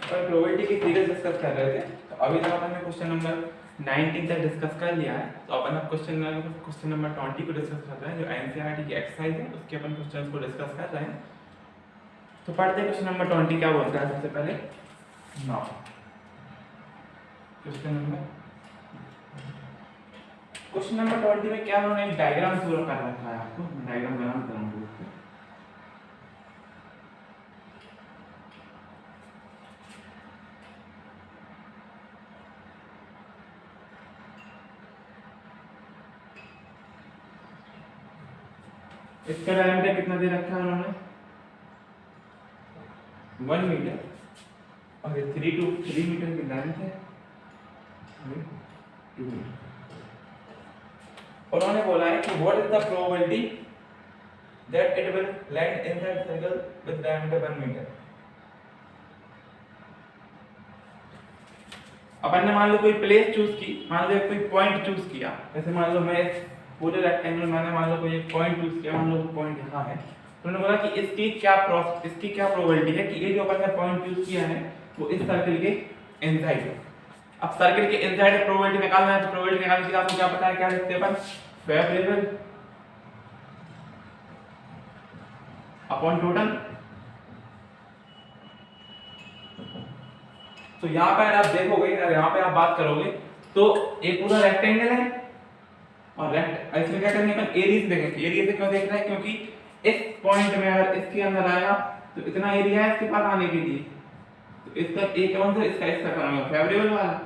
पर प्रोबेबिलिटी की figures discuss कर रहे थे, तो अभी तक अपन ने क्वेश्चन नंबर 19 तक डिस्कस कर लिया है। तो अपन अब क्वेश्चन नंबर 20 को डिस्कस कर रहे हैं, जो एनसीईआरटी की एक्सरसाइज है उसके अपन क्वेश्चंस को डिस्कस कर रहे हैं। तो पढ़ते हैं क्वेश्चन नंबर 20 क्या बोलता है सबसे पहले। नाउ क्वेश्चन नंबर 20 में क्या उन्होंने एक डायग्राम शुरू कर रखा है, आपको डायग्राम बना दूंगा। इसका डायमीटर कितना दे रखा है उन्होंने, 1 मीटर, और 3 मीटर की लेंथ है, 2 मीटर। उन्होंने बोला है कि what is the probability that it will land inside circle with diameter 1 metre. अपन ने मान लो कोई प्लेस चूज की, मान लो कोई पॉइंट चूज किया, जैसे मान लो मैं इस पूरे रेक्टेंगल मैंने मान लो कोई एक पॉइंट चूज किया, मान लो पॉइंट यहाँ है, तो उन्होंने बोला कि इसकी क्या प्रोबेबिलिटी है कि ये जो अपन ने पॉइंट चूज किया है वो इस सर्कल के इनसाइड है। अब सर्कल के इनसाइड प्रोबेबिलिटी निकालना है, तो प्रोबेबिलिटी निकालने के लिए आपको क्या पता है, क्या लिखते हैं अपन, फेवरेबल अपॉन टोटल। तो यहाँ पे अगर आप देखोगे, अगर यहाँ पे आप बात करोगे तो एक पूरा रेक्टेंगल है, और इसमें क्या करेंगे अपन, एरिया से देखेंगे। एरिया से क्यों देख रहे हैं, क्योंकि इस पॉइंट में अगर इसके अंदर आया तो इतना एरिया है इसके पास आने के लिए, तो इसका एक कौन सा, इसका करेंगे फेवरेबल वाला,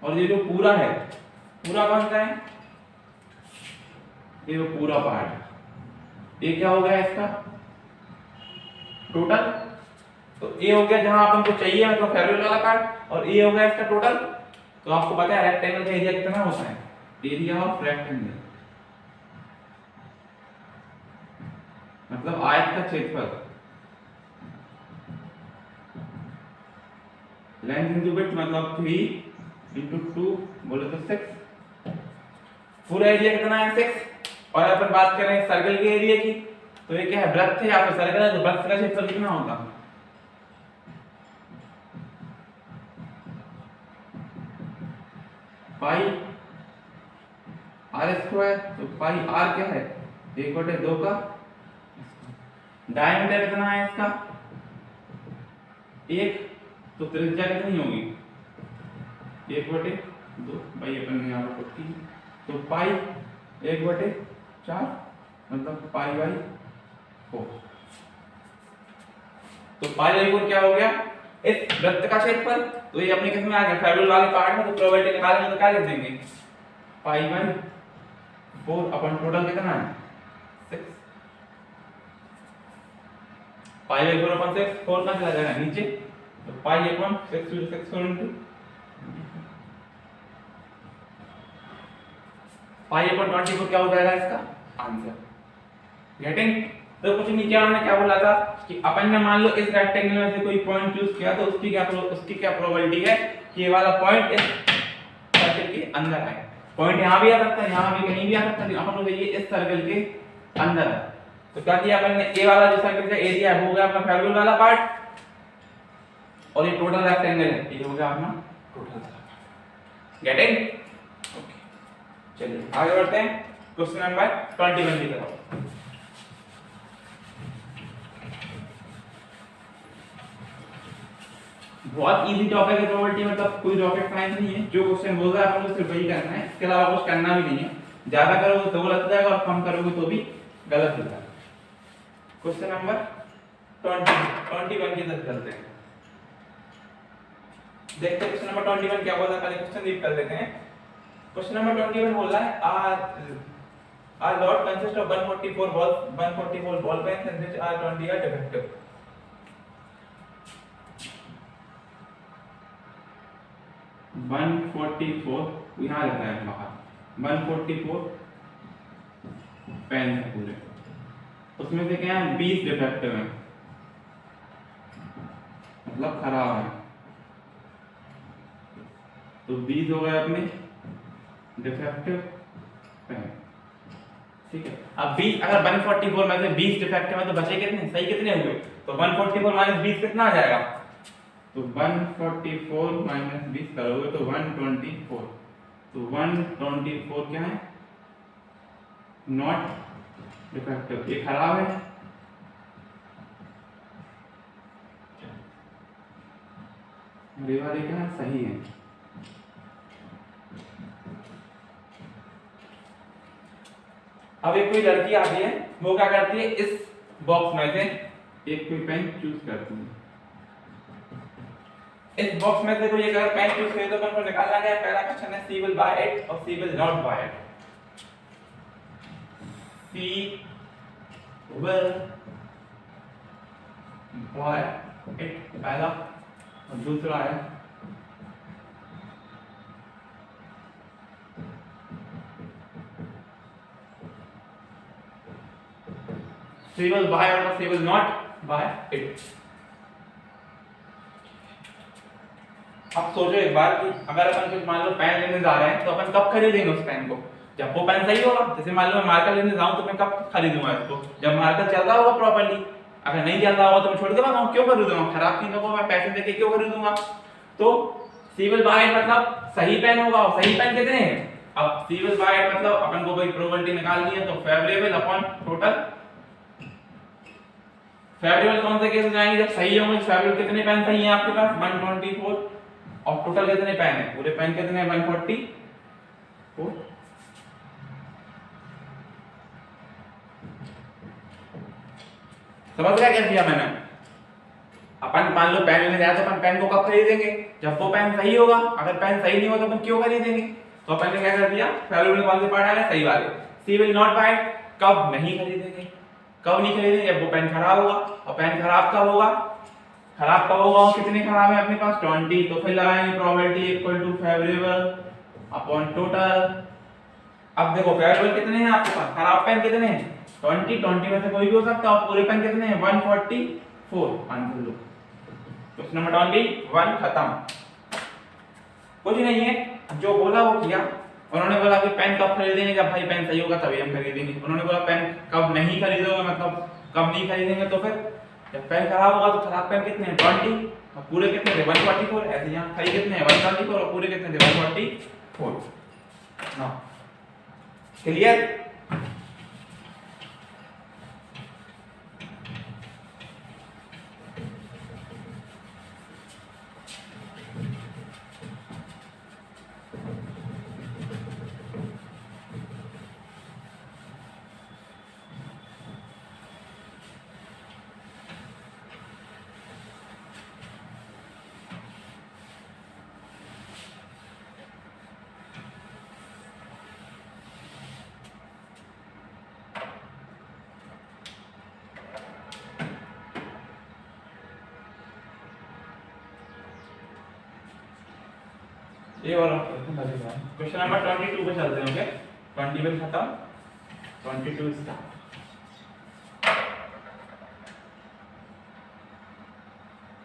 और ये जो पूरा है, पूरा कौन सा है, ये जो पूरा पार्ट, ये क्या हो गया इसका टोटल। तो ए हो गया जहां अपन को चाहिए मतलब फेवरेबल वाला पार्ट, और ए हो गया इसका टोटल। तो आपको पता है रेक्टेंगल का एरिया कितना होता है, एरिया ऑफ रेक्टेंगल मतलब आयत का क्षेत्रफल, लेंथ इनटू विड्थ मतलब 3 इंटू 2 बोले तो 6, पूरा एरिया कितना है 6। और अपन बात करें सर्कल के एरिया की, तो ये क्या है, वृत्त है या फिर सर्कल है, तो वृत्त का क्षेत्रफल कितना होगा, पाई आर स्क्वायर। तो पाई आर क्या है, 1/2 का। डायमीटर कितना है इसका 1, तो त्रिज्या कितनी होगी 1/2 भाई अपन ने यहाँ पर पुट की, तो पाई 1/4 मतलब पाई/4। तो पाई/4 क्या हो गया, इस वृत्त का क्षेत्रफल। तो ये अपने किस में आ गया, फेवरेबल वाले पार्ट में। तो प्रोबेबिलिटी निकालने तो क्या लिख देंगे, पाई/4 अपन टोटल कितना है 6, पाई/4 अपन 6, 4 कहां चला जाएगा नीचे, तो पाई/6 into पाई/24 क्या हो जाएगा इसका आंसर। गेटिंग। तो कुछ नहीं किया उन्होंने, क्या बोला था कि अपन ने मान लो इस रेक्टेंगल में से कोई पॉइंट चूज किया, तो उसकी क्या प्रोबेबिलिटी है कि ये वाला पॉइंट इस सर्कल के अंदर आए। पॉइंट यहाँ भी आ सकता है, यहाँ भी कहीं भी आ सकता है, अपन को चाहिए इस सर्कल के अंदर है। तो क्या किया अपन ने, ए वाला जो सर्कल का एरिया है वो हो गया अपना फेवरेबल वाला पार्ट, और ये टोटल रेक्टेंगल है, ये हो गया अपना टोटल। गेटिंग। ओके, चलिए आगे बढ़ते हैं क्वेश्चन नंबर 21 की तरफ। बहुत इजी टॉपिक है प्रोबेबिलिटी, मतलब कोई रॉकेट साइंस नहीं है, जो क्वेश्चन बोल रहा है अपन को सिर्फ वही करना है, इसके अलावा कुछ करना भी नहीं है। ज्यादा करोगे तो गलत हो जाएगा और कम करोगे तो भी गलत हो जाएगा। क्वेश्चन नंबर 21 की तरफ चलते हैं, देखते हैं क्वेश्चन नंबर 21 क्या बोला है। पहले क्वेश्चन रीड कर लेते हैं। क्वेश्चन नंबर 21 बोल रहा है a lot consists of 144 ball pens and which are 20 are defective। यहाँ लिखा है बाहर 144 पेन है पूरे, उसमें से क्या है 20 डिफेक्टिव है, मतलब खराब है। तो 20 हो गए अपने डिफेक्टिव पेन। ठीक है। अब 20 अगर 144 में से 20 डिफेक्टिव है तो बचे कितने, सही कितने हुए? तो 144 माइनस 20 कितना आ जाएगा? तो 144 माइनस 20 करोगे तो 124। तो 124 क्या है? नॉट डिफेक्टिव, ये खराब है। ये वाले क्या है? सही है। अब एक कोई लड़की आती है, वो क्या करती है, इस बॉक्स में से एक कोई पेन चूज करती है। इस बॉक्स में से कोई एक अगर पेन चूज करे तो अपन को निकालना क्या है? पहला क्वेश्चन है सी विल बाय इट और C will not buy it. C will buy it पहला, और दूसरा है she will buy or she will not buy it। अब सोचो एक बार कि अगर अपन कुछ मान लो पेन लेने जा रहे हैं तो अपन कब खरीदेंगे उस पेन को? जब वो पेन सही होगा। जैसे मान लो मैं मार्कर लेने जाऊं तो मैं कब खरीदूंगा इसको? जब मार्कर चल रहा होगा प्रॉपर्ली। अगर नहीं चल रहा होगा तो मैं छोड़ के भागूंगा, क्यों खरीदूंगा? खराब चीजों को मैं पैसे देके क्यों खरीदूंगा? तो she will buy it मतलब सही पेन होगा, और सही पेन कितने हैं? अब she will buy it मतलब अपन को कोई प्रोबेबिलिटी निकालनी है, तो फेवरेबल अपॉन टोटल। फेवरेबल कौन से केस में जाएंगे? जब सही होंगे। फेवरेबल कितने पेन सही हैं आपके पास? 124, और टोटल कितने पेन है? पूरे पेन कितने हैं? 144। समझ गया क्या किया मैंने? अपन मान लो पेन लेने जाए तो अपन पेन को कब खरीदेंगे? जब वो पेन सही होगा। अगर पेन सही नहीं हो तो अपन क्यों खरीदेंगे? तो अपन ने क्या कर दिया, फेवरेबल कौन से पार्ट है? सही वाले। सी विल नॉट बाय, कब नहीं खरीदेंगे? कब नहीं खरीदेंगे? जब वो पेन खराब होगा। और पेन खराब कब होगा? खराब कब होगा और कितने खराब है अपने पास? 20। तो फिर लगाएंगे probability equal to favourable upon total. अब देखो फेवरेबल कितने हैं आपके पास, खराब पेन कितने हैं? 20 में से कोई भी हो सकता है। और पूरे पेन कितने हैं? 144। आंसर लो। क्वेश्चन नंबर 21 खत्म। कुछ नहीं है, जो बोला वो किया। उन्होंने बोला कि पेन कब खरीदेंगे? जब भाई पेन सही होगा तभी हम खरीदेंगे। उन्होंने बोला पेन कब नहीं खरीदोगे मतलब कब नहीं खरीदेंगे? तो फिर जब पेन खराब होगा। तो खराब पेन कितने हैं? 20, और पूरे कितने थे? 144। ऐसे यहाँ सही कितने हैं? 124, और पूरे कितने थे? 144। ना क्लियर? ये वाला क्वेश्चन नंबर 22 पे चलते हैं। ओके, 21 खत्म, 22 स्टार्ट।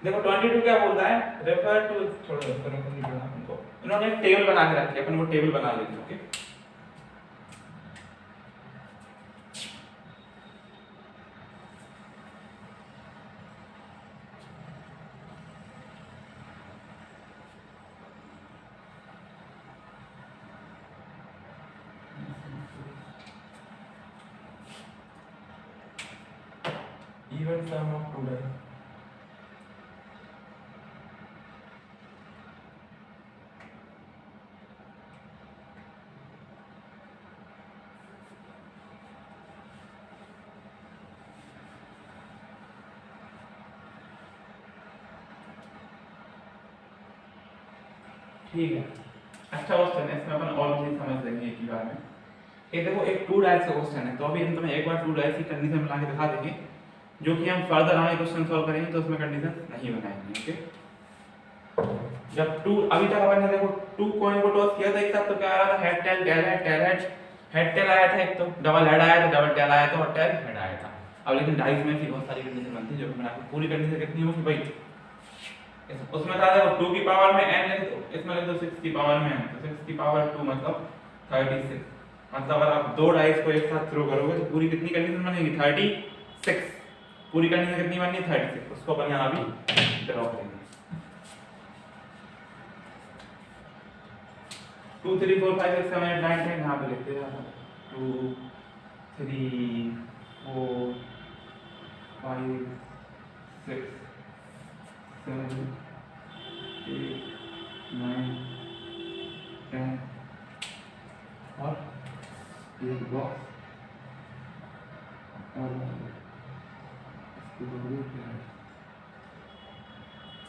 देखो 22 क्या बोलता है? रेफर टू, छोड़ो इनको, इन्होंने एक टेबल बना के रखी है, अपन वो टेबल बना लेंगे। Okay, even sum of two dice। ठीक है, अच्छा क्वेश्चन है, इसमें अपन और चीज समझ लेंगे एक ही बार में। ये देखो एक 2 डाइस का क्वेश्चन है, तो अभी हम तुम्हें एक बार 2 डाइस की कंडीशन बना के दिखा देंगे, जो कि हम फर्दर आगे क्वेश्चन सॉल्व करेंगे तो उसमें कंडीशन नहीं बनाएंगे। ओके, जब 2 अभी तक अपन ने देखो 2 कॉइन को टॉस किया था एक साथ, तो क्या आ रहा था? Head tail tail head tail head. Head tail आया था एक, तो डबल हेड आया था, डबल टेल आया था, और टेल हेड आया था। अब लेकिन डाइस में भी बहुत सारी कंडीशन बनती है, जो मैंने आपको पूरी कंडीशन कितनी होगी भाई, उसमें था देखो 2 की पावर में n लिख दो, इसमें लिख दो 6 की पावर में n, तो 6 की पावर 2 मतलब 36। मतलब अगर आप दो डाइस को एक साथ थ्रो करोगे तो पूरी कितनी कंडीशन बनेगी 36, पूरी कंडीशन कितनी बनेगी 36, उसको अपन यहाँ भी ड्रॉ करेंगे। 2 3 4 5 6 7 8 9 10 यहाँ पे लिखते हैं 2 3 4 5 6 7 8 9 10 और एक बॉक्स और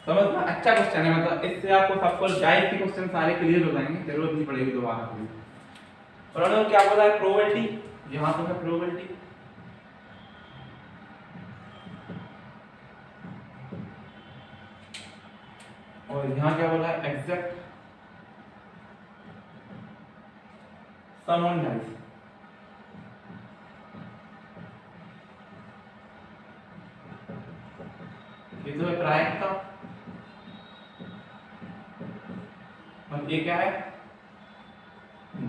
समझना। अच्छा क्वेश्चन है, मतलब इससे आपको सबको डाइस के क्वेश्चन सारे क्लियर हो जाएंगे, जरूरत नहीं पड़ेगी दोबारा कोई। और उन्होंने क्या बोला है प्रोबेबिलिटी, यहाँ तो है प्रोबेबिलिटी, और यहाँ क्या बोला है एग्जैक्ट सम ऑन डाइस। ये तो है प्रायिकता, और ये क्या है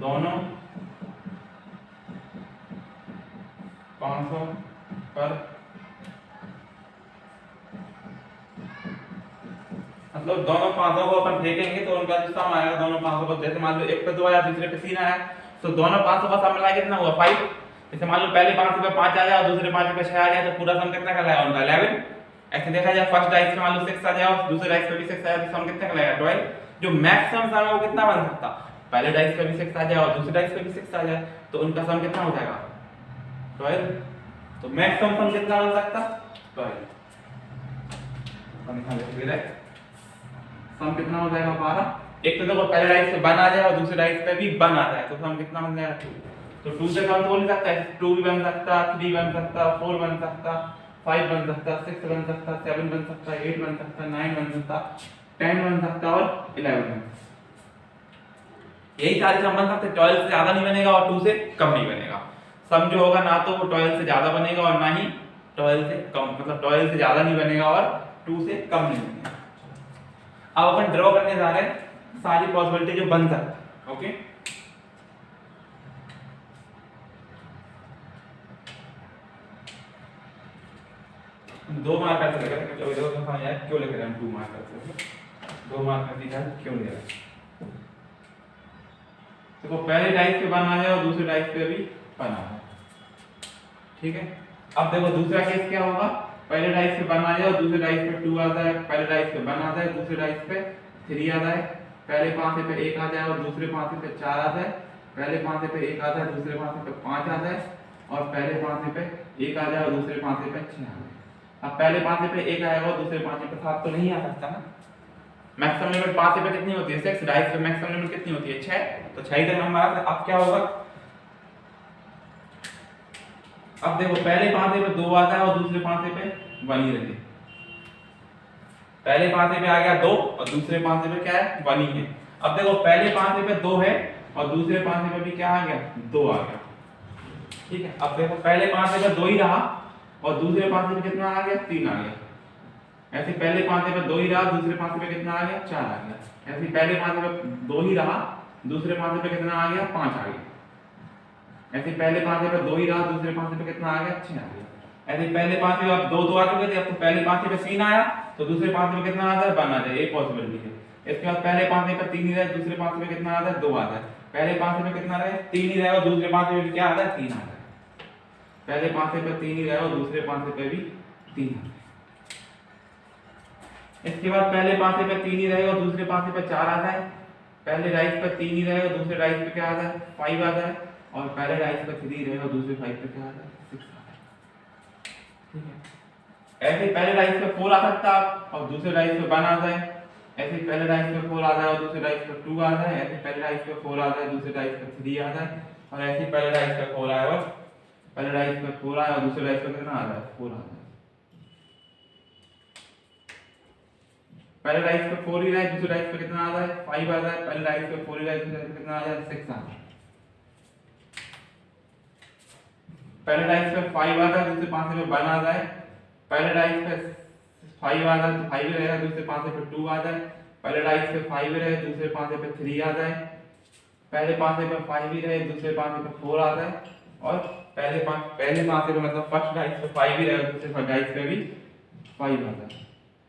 दोनों 500 पर, मतलब दोनों 500 को अपन फेंकेंगे तो उनका जो सम आएगा दोनों 500 को, जैसे मान लो एक पे 2 आया दूसरे पे 3 आया तो दोनों 500 का सम मिला कितना हुआ 5। जैसे मान लो पहले 500 पे 5 आ जाए और दूसरे 5 पे 6 आ जाए तो पूरा सम कितना कहलाएगा उनका 11। ऐसे देखा जाए फर्स्ट डाइस पे मान लो 6 आ जाए और दूसरे डाइस पे भी 6 आ जाए तो सम कितना कहलाएगा 12। जो मैक्सिमम सम है वो कितना बन सकता, पहले डाइस पे भी 6 आ जाए और दूसरे डाइस पे भी 6 आ जाए तो उनका सम कितना हो जाएगा 12। तो मैक्सिमम सम कितना बन सकता 12। सम कितना हो जाएगा 12। एक तो देखो पहले डाइस पे 1 आ जाए और दूसरे डाइस पे भी 1 आ जाए तो सम कितना बन जाएगा 2। तो 2 से कम तो हो नहीं सकता है, 2 भी बन सकता, 3 बन सकता, 4 बन सकता, 5 बन सकता, 6 बन सकता, 7 बन सकता, 8 बन सकता, 9 बन सकता, 10 बन सकता और 11 बन सकता। यही सारे सम बन सकते। 12 से ज्यादा नहीं बनेगा और 2 से कम नहीं बनेगा। सम जो होगा ना तो वो 12 से ज्यादा बनेगा और ना ही 12 से कम, मतलब 12 से ज्यादा नहीं बनेगा और 2 से कम नहीं बनेगा। अब अपन ड्रॉ करने जा रहे हैं सारी पॉसिबिलिटी जो बन सकती है। ओके, दो मार्कर से लेकर क्यों लेकर हम 2 मार्कर से 2 मार्कर की क्यों ले रहे हैं। देखो पहले डाइस पे 1 आ जाए और दूसरे डाइस पे भी 1 आ जाए, ठीक है। अब देखो दूसरा केस क्या होगा, पहले डाइस पे 1 आ जाए और दूसरे डाइस पे 2 आ जाए, पहले डाइस पे 1 आ जाए दूसरे डाइस पे 3 आ जाए, पहले पांचे पे 1 आ जाए और दूसरे पांचे पे 4 आ जाए, पहले पांचे पे 1 आ जाए दूसरे पांचे पे 5 आ जाए और पहले पांचे पे 1 आ जाए और दूसरे पांचे पे 6 आ जाए। अब पहले पांचे पे 1 आएगा और दूसरे पांचे पे 7 तो नहीं आ सकता ना। मैक्सिमम लिमिट पांचे पे कितनी होती है 6, डाइस पे मैक्सिमम लिमिट कितनी होती है 6, तो 6 ही तक नंबर आता है। अब क्या होगा, अब देखो पहले पांचे पे 2 आता है और दूसरे पांचे पे 1 ही रहे। पहले पांचे पे आ गया 2 और दूसरे पांचे पे क्या है 1 ही है। अब देखो पहले पांचे पे 2 है और दूसरे पांचे पे भी क्या आ गया 2 आ गया, ठीक है। अब देखो पहले पांचे पे 2 ही रहा और दूसरे पांचे पे कितना आ गया 3 आ गया। ऐसे पहले पांचे पे 2 ही रहा दूसरे पांचे पे कितना आ गया 4 आ गया। ऐसे पहले पांचे पे 2 ही रहा दूसरे पांचे पे कितना आ गया 5 आ गया। ऐसे पहले पांचे पे 2 ही रहा दूसरे पांचे पे कितना आ गया 6 आ गया। ऐसे पहले पांचे पे अब 2 आ चुके थे, अब तो पहले पांचे पे 3 आया तो दूसरे पांचे पे कितना आ जाए 1 आ जाए, एक पॉसिबिलिटी है। इसके बाद पहले पांचे पे 3 ही रहे दूसरे पांचे पे कितना आ जाए 2 आ जाए, पहले पांचे पे कितना रहे 3 ही रहे और दूसरे पांचे पे क्या आ जाए 3 आ जाए, पहले पांचे पे 3 ही रहे और दूसरे पांचे पे भी 3 आ जाए। इसके बाद पहले पांचे पे 3 ही रहे और दूसरे पांचे पे 4 आ जाए, पहले राइस पे 3 ही रहे और दूसरे राइस पे क्या आ जाए 5 आ जाए और पहले राइस पे 3 रहे और दूसरे 5 पे क्या आ जाए 6 आ जाए, ठीक है। ऐसे पहले राइस पे 4 आ सकता और दूसरे राइस पे 1 आ जाए, ऐसे पहले राइस पे 4 आ जाए और दूसरे राइस पे 2 आ जाए, ऐसे पहले राइस पे 4 आ जाए दूसरे राइस पे 3 आ जाए और ऐसे पहले राइस पे 4 आए और पहले राइस पे 4 आए और दूसरे राइस पे कितना आ जाए 4 आ जाए। पहले राइस पे 4 ही रहे दूसरे राइस पे कितना आ जाए 5 आ जाए, पहले राइस पे 4 ही रहे दूसरे राइस पे कितना आ जाए 6 आ जाए। पहले राइस पे 5 आ जाए दूसरे पांचे पे 1 आ जाए, पहले राइस पे 5 आ जाए तो 5 ही रहेगा दूसरे पांचे पे 2 आ जाए, पहले राइस पे 5 रहे दूसरे पांचे पे 3 आ जाए, पहले पासे पे 5 ही रहे, दूसरे पासे पे 4 आता है, और पहले पासे पे मतलब फर्स्ट डाइस पे 5 ही रहे, दूसरे डाइस पे भी 5 आता है।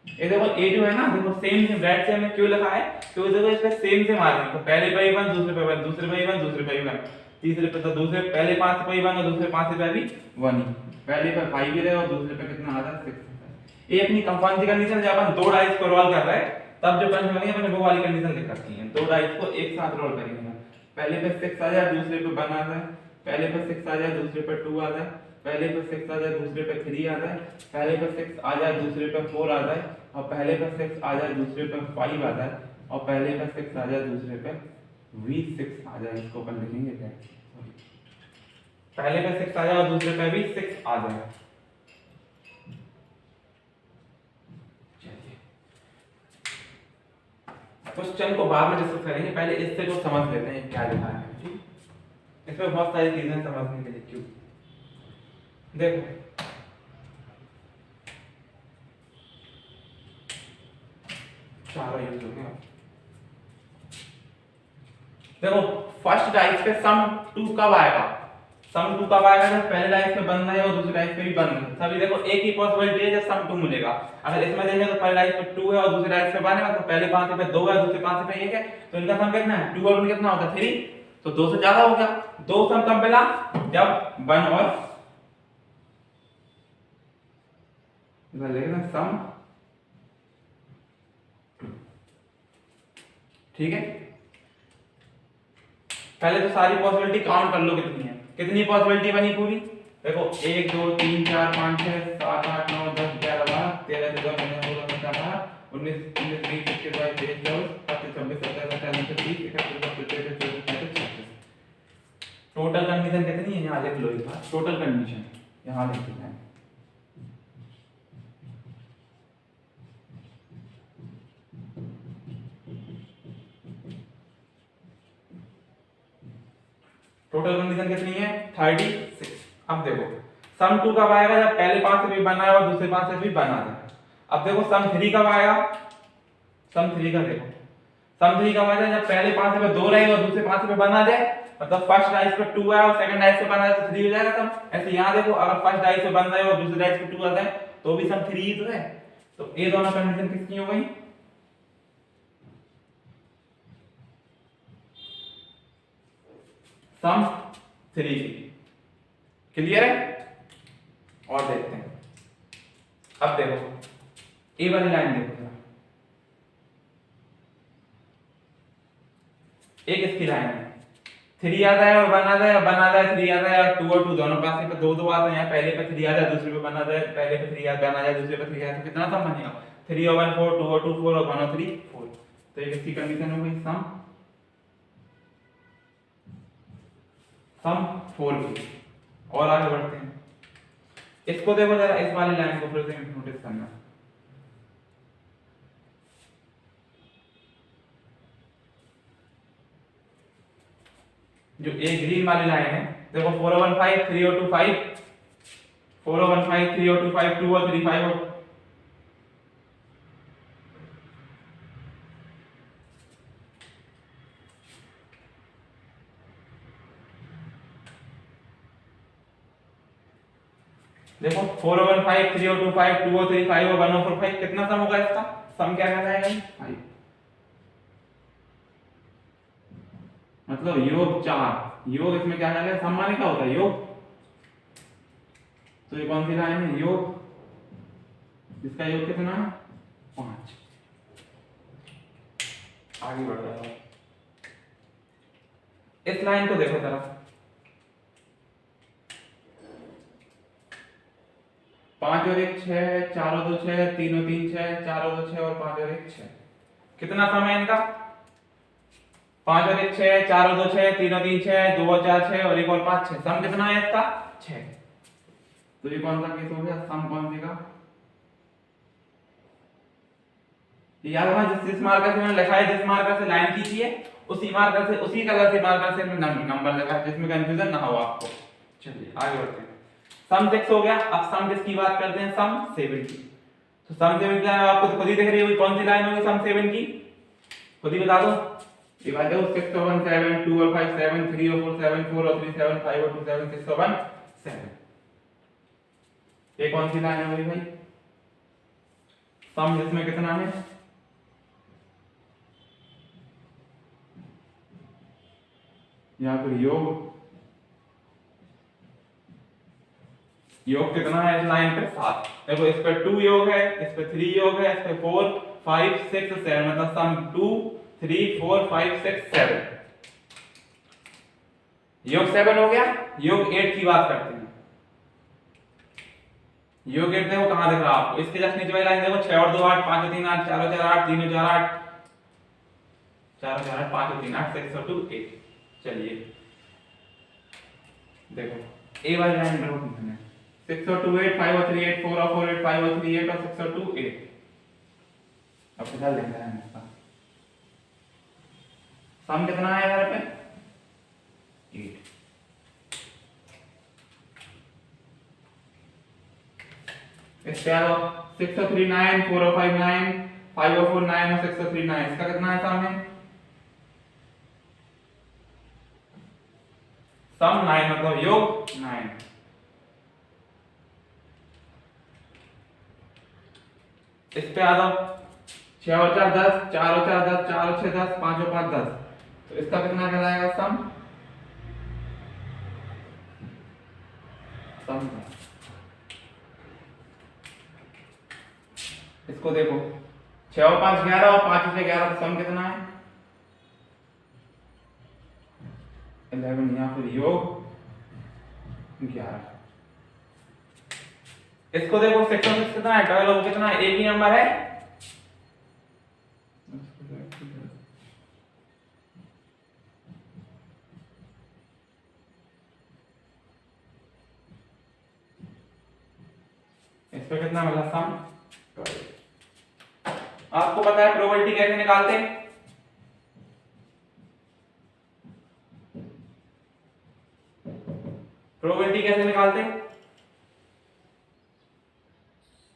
ये देखो ए जो है ना, देखो सेम से ब्रैकेट से हमने क्यों लिखा है, क्योंकि देखो इस पे सेम से मारेंगे, तो पहले पे 1, दूसरे पे 1, दूसरे पे 1, दूसरे पे 1, तीसरे पे तो दूसरे पहले 5 पे 1 और दूसरे 5 पे भी 1 ही, पहले पे 5 ही रहे और दूसरे पे कितना आता है 6। ये अपनी कौन सी कंडीशन जब अपन दो डाइस को रोल कर रहे हैं तब जो कंडीशन बनेगी अपने वो वाली कंडीशन लिख रखी है। दो डाइस को एक साथ रोल करेंगे, पहले पे 6 आ जाए, दूसरे पे 1 आता है, पहले पे 6 आ जाए, दूसरे पे 2 आता है, पहले पे 6 आ जाए, दूसरे पे 3 आता है, पहले पे 6 आ जाए, दूसरे पे 4 आता है, और पहले पे 6 आ जाए, दूसरे पे 5 आता है, और पहले पे 6 आ जाए, दूसरे पे भी 6 आ जाए। इसको अपन लिखेंगे क्या, पहले पे 6 आ जाए और दूसरे पे भी 6 आ जाए। क्वेश्चन को बाद में डिस्कस करेंगे, पहले इससे को समझ लेते हैं क्या लिखा है। ठीक, इसमें बहुत सारी चीजें समझने के लिए, क्यों देखो चारों यूज हो गया। देखो फर्स्ट डाइस पे सम 2 कब आएगा, सम 2 कब आएगा जब पहले डाइस पे बन रहा है और दूसरे डाइस पे भी बन रहा है। तभी देखो एक ही पॉसिबिलिटी है जब सम 2 मिलेगा। अगर इसमें देखें तो पहले डाइस पे 2 है और दूसरे डाइस पे 1 है, तो पहले पांच पे 2 है, दूसरे पांच पे 1 है, तो इनका सम कितना है 2 और 1 कितना होता है 3, तो 2 से ज्यादा हो गया। दो सम कब मिला, जब 1 और इधर लिखना सम 2। ठीक है, पहले तो सारी पॉसिबिलिटी काउंट कर लो कितनी है, कितनी पॉसिबिलिटी बनी पूरी। देखो 1 2 3 4 5 6 7 8 9 10 11 12 13 14 15 16 17 18 19 20 21 21 22 23 24 25 26 27 28 29 30 31 32 33 34 35 36। टोटल कंडीशन कितनी है यहाँ लिख लो एक बार, टोटल कंडीशन यहाँ लिख देना है। टोटल कंडीशन कितनी है 36। अब देखो सम 2 कब आएगा जब पहले पांच से भी बना है और दूसरे पांच से भी बना है। अब देखो सम 3 कब आएगा, सम 3 का देखो सम 3 कब आएगा जब पहले पांच पे 2 रहेगा और दूसरे पांच पे बना जाए, मतलब फर्स्ट डाइस पे 2 है और सेकंड डाइस पे बना है तो 3 हो जाएगा सम। ऐसे यहां देखो अगर फर्स्ट डाइस पे बन रहा है और दूसरे डाइस पे 2 आता है तो भी सम 3 ही तो है। तो ये दोनों कंडीशन किसकी हो गई, सम 3 की। क्लियर है, और देखते हैं। अब देखो ए वाली लाइन देखो जरा, एक इसकी लाइन है 3 आता है और 1 आता है, 1 आता है 3 आता है और 2 और 2 दोनों पास पे 2 2 आते हैं। पहले पे 3 आता है, दूसरे पे 1 आता है, पहले पे 3 आता है, 1 आता है, दूसरे पे 3 आता है, तो कितना सम बनेगा 3 और 1 4, 2 और 2 4 और 1 और 3 4। तो ये किसकी कंडीशन हो गई, सम 4 की। और आगे बढ़ते हैं, इसको देखो जरा, इस वाली लाइन को फिर से नोटिस करना। जो ए ग्रीन वाली लाइन है देखो 4 और 1 5, 3 और 2 5, 4 और 1 5, 3 और 2 5, 2 और 3 5 और देखो 4 और 1 5, 3 और 2 5, 2 और 3 5 और 1 और 4 5, कितना सम होगा इसका, सम क्या कहलाएगा 5, मतलब योग 4। योग इसमें क्या कहलाएगा, सम माने क्या होता है योग, तो ये कौन सी लाइन है योग, इसका योग कितना है 5। आगे बढ़ रहा है, इस लाइन को देखो जरा, 5 और 1 6, 4 और 2 6, 3 और 3 6, 4 और 2 6 और 5 और 1 6। कितना सम है इनका, 5 और 1 6, 4 और 2 6, 3 और 3 6, 2 और 4 6 और 1 और 5 6। सम कितना है इसका 6। तो ये कौन सा केस हो गया, सम कौन सी का, याद रखना जिस मार्कर से मैंने लिखा है, जिस मार्कर से लाइन खींची है उसी मार्कर से, उसी कलर से मार्कर से मैंने नंबर लिखा है, जिसमें कंफ्यूजन ना हो आपको। चलिए आगे बढ़ते हैं, सम 6 हो गया। अब सम किसकी बात करते हैं, सम 7 की। तो सम 7 क्या है आपको तो खुद ही दिख रही होगी, कौन सी लाइन होगी सम 7 की, खुद ही बता दो। ये बात देखो 6 और 1 7 2 और 5 7 3 और 4 7 4 और 3 7 5 और 2 7 6 और 1 7। ये कौन सी लाइन है मेरी भाई? सम जिसमें कितना है? या फिर योग कितना है इस लाइन पे? 7। देखो इस पे 2 योग है, इस पे 3 योग है, इस पे 4 5 6 7, मतलब सम 2 3 4 5 6 7। योग 7 हो गया। योग 8 की बात करते हैं। योग 8 देखो कहां दिख रहा है आपको? इसके जस्ट नीचे वाली लाइन देखो, 6 और 2 8 5 और 3 8 4 और 4 8 3 और 4 8 4 और 4 8 5 और 3 8 6 और 2 8। चलिए देखो ए वाली लाइन ड्रॉ करते हैं। 6 और 2 8 5 और 3 8 4 और 4 8 5 और 3 8 और 6 और 2 8। अब कितना लेना है इसका? सम कितना है यहाँ पे? 8। इसके अलावा 6 और 3 9 4 और 5 9 5 और 4 9 और 6 और 3 9। इसका कितना है सम है? सम 9 मतलब योग 9। इस पे आ जाओ, 6 और 4 10 4 और 4 10 4 और 6 10 5 और 5 10। तो इसका कितना कहलाएगा सम? सम इसको देखो, 6 और 5 11 और 5 से 11, तो सम कितना है? 11 या फिर योग 11। इसको देखो 6 और 6 कितना है? 12 कितना है? एक ही नंबर है। इस पे कितना मिला सम? आपको पता है प्रोबेबिलिटी कैसे निकालते हैं? प्रोबेबिलिटी कैसे निकालते हैं?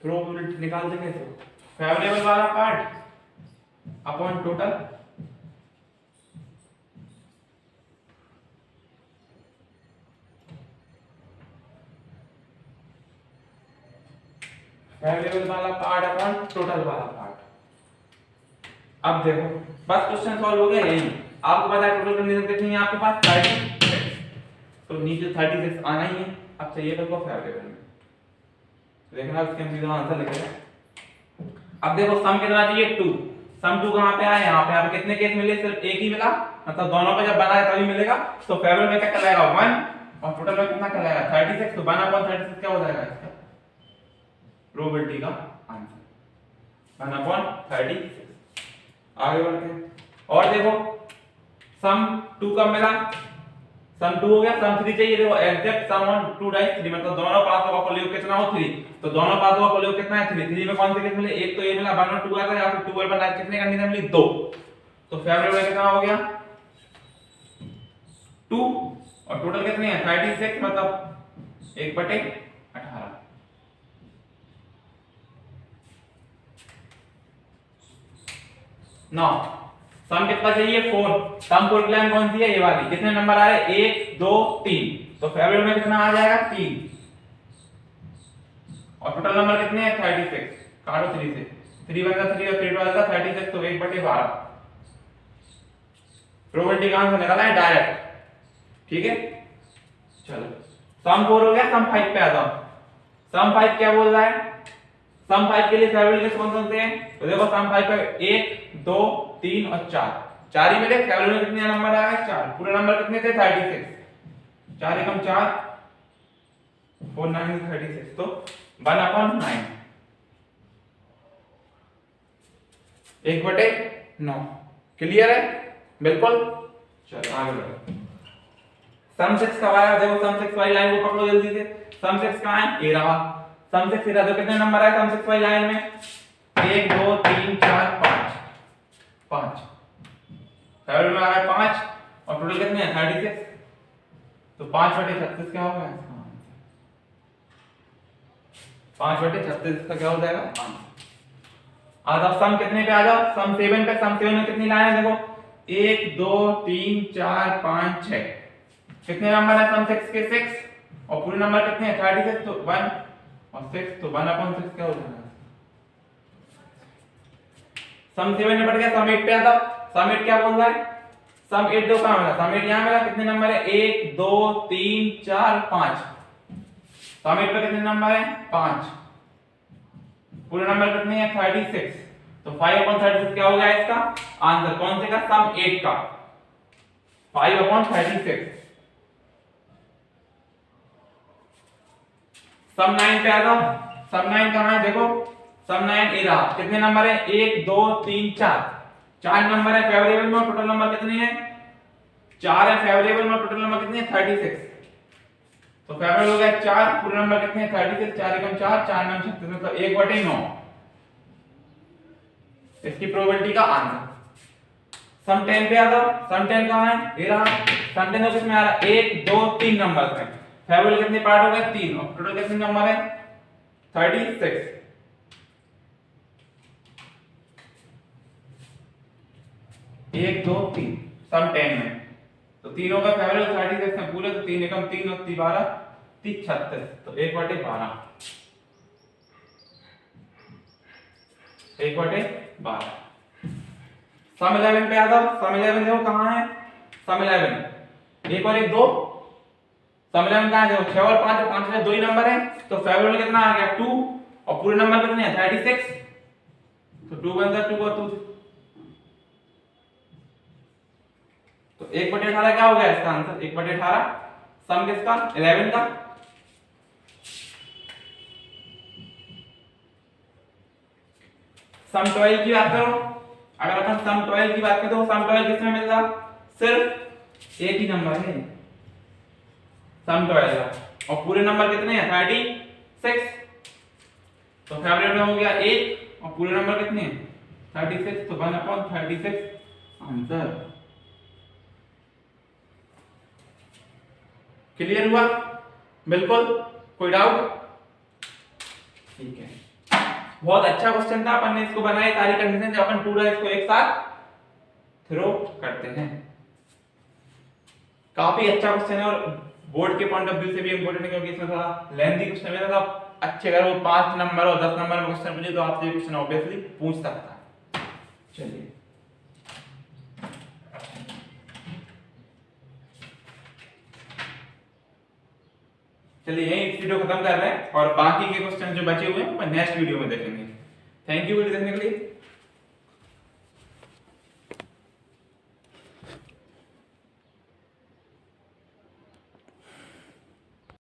प्रोबेबिलिटी निकालते कैसे? फेवरेबल वाला पार्ट अपॉन टोटल। फेवरेबल वाला पार्ट अपॉन टोटल वाला पार्ट। अब देखो बस क्वेश्चन सॉल्व हो गया। यही आपको पता है टोटल कंडीशन कितनी है आपके पास? 36। तो नीचे 36 आना ही है। अब चाहिए तो फेवरेबल में देखना, इसके हम सीधा आंसर लिख रहे हैं। अब देखो सम कितना चाहिए? 2। सम 2 कहां पे आया? यहां पे। आप कितने केस मिले? सिर्फ एक ही मिला, मतलब दोनों पे जब बनाए तभी मिलेगा। तो फेवरेबल में क्या कहलाएगा? 1 और टोटल में कितना कहलाएगा? 36। तो 1/36 क्या हो जाएगा इसका? प्रोबेबिलिटी का आंसर 1/36। आगे बढ़ते हैं और देखो सम 2 कब मिला? सम 2 हो गया। सम 3 चाहिए। देखो एग्जैक्ट सम ऑन 2 डाइस 3, मतलब दोनों पासों का कुल योग कितना हो? 3। तो दोनों पासों का कुल योग कितना है? 3। 3 में कौन से केस मिले? एक तो ये मिला 1 और 2 आता है, या फिर 2 और 1 कितने कंडीशन मिली? 2। तो फेवरेबल कितना हो गया? 2 और टोटल कितने हैं? 36, मतलब 1/18। नौ सम कितना चाहिए? 4। सम फोर की लाइन कौन सी है? ये वाली। कितने नंबर आ रहे? 1 2 3। तो फेवरेबल में कितना आ जाएगा? 3। और टोटल नंबर कितने हैं? 36। काटो 3 से। 3 1 3 और 3 12 36, तो 1/12। प्रोबेबिलिटी का आंसर निकाला है डायरेक्ट। ठीक है, चलो सम 4 हो गया। सम 5 पे आ जाओ। सम 5 क्या बोल रहा है? सम 5 के लिए फेवरेबल कौन से हैं? तो देखो सम 5 पे 1 2 3 और 4, 4 ही मिले। फेवरेबल में कितने नंबर आ गए? 4। पूरे नंबर कितने थे? 36। 4 एकम 4 4 9 36, तो 1/9 1/9। क्लियर है? बिल्कुल। चलो आगे बढ़ो। सम 6 कब आया? देखो सम 6 वाली लाइन को पकड़ो जल्दी से। सम 6 कहां है? ये रहा। सम 6 इधर। तो कितने नंबर आए सम 6 वाली लाइन में? 1 2 3 4 5 5। फेवरेबल में आ रहा है 5 और टोटल कितने हैं? 36। तो 5/36 क्या होगा? 5/36 का क्या हो जाएगा? आंसर। आज आप सम कितने पे आ जाओ? सम 7 पे। सम 7 में कितनी लाइन है? देखो 1 2 3 4 5 6 कितने नंबर है सम 6 के 6 और पूरे नंबर कितने हैं 36 तो 1 और 6 तो 1/6 क्या हो जाएगा सम 7 निपट गया सम 8 पे आता सम 8 क्या बोल रहा है सम 8 दो कहां मिला सम 8 यहां मिला कितने नंबर है 1 2 3 4 5 सम 8 पे कितने नंबर है 5 पूरे नंबर कितने हैं 36 तो 5/36 क्या हो गया इसका आंसर कौन से का सम 8 का 5/36 सम 9 पे आएगा सम 9 कहां है देखो सम 9 ए रहा कितने नंबर है 1 2 3 4 चार नंबर है फेवरेबल में टोटल नंबर कितने हैं 4 है फेवरेबल में टोटल नंबर कितने हैं 36 तो फेवरेबल हो गया 4 पूरे नंबर कितने हैं 36 4 एकम 4 4 9 36 मतलब 1/9 इसकी प्रोबेबिलिटी का आंसर सम 10 पे आ जाओ सम 10 कहां है ये रहा सम 10 किसमें आ रहा है 1 2 3 नंबर है फेवरेबल कितने पार्ट हो गए 3 और टोटल कितने नंबर है 36 1 2 3 सम 10 में तो तीनों का फेवरेबल 36 में पूरे तो 3 एकम 3 और 3 12 30 36 तो 1/12 1/12 सम 11 पे आ जाओ सम 11 देखो कहां है सम 11 1 और 1 2 सम 11 कहां है देखो 6 और 5 5 में दो ही नंबर है तो फेवरेबल कितना आ गया 2 और पूरे नंबर कितने हैं 36 तो 2 बन जाता 2 और 2 तो 1/18 क्या हो गया इसका आंसर 1/18 सम किसका 11 का सम 12 की बात करो अगर अपन सम 12 की बात करें तो सम 12 किसमें मिलता सिर्फ एक ही नंबर है सम 12 का और पूरे नंबर कितने हैं 36 तो फेवरेट में हो गया 1 और पूरे नंबर कितने हैं 36 तो 1/36 आंसर क्लियर हुआ बिल्कुल कोई डाउट ठीक है बहुत अच्छा क्वेश्चन था अपन ने इसको बनाया सारी कंडीशन जब अपन पूरा इसको एक साथ थ्रो करते हैं काफी अच्छा क्वेश्चन है और बोर्ड के पॉइंट ऑफ व्यू से भी इंपॉर्टेंट है क्योंकि इसमें थोड़ा लेंथी क्वेश्चन है तो अच्छे अगर वो 5 नंबर और 10 नंबर में क्वेश्चन पूछे तो आपसे क्वेश्चन ऑब्वियसली पूछ सकता है चलिए चलिए यही इस वीडियो खत्म कर रहे हैं और बाकी के क्वेश्चन जो बचे हुए हैं वो नेक्स्ट वीडियो में देखेंगे थैंक यू वीडियो देखने के लिए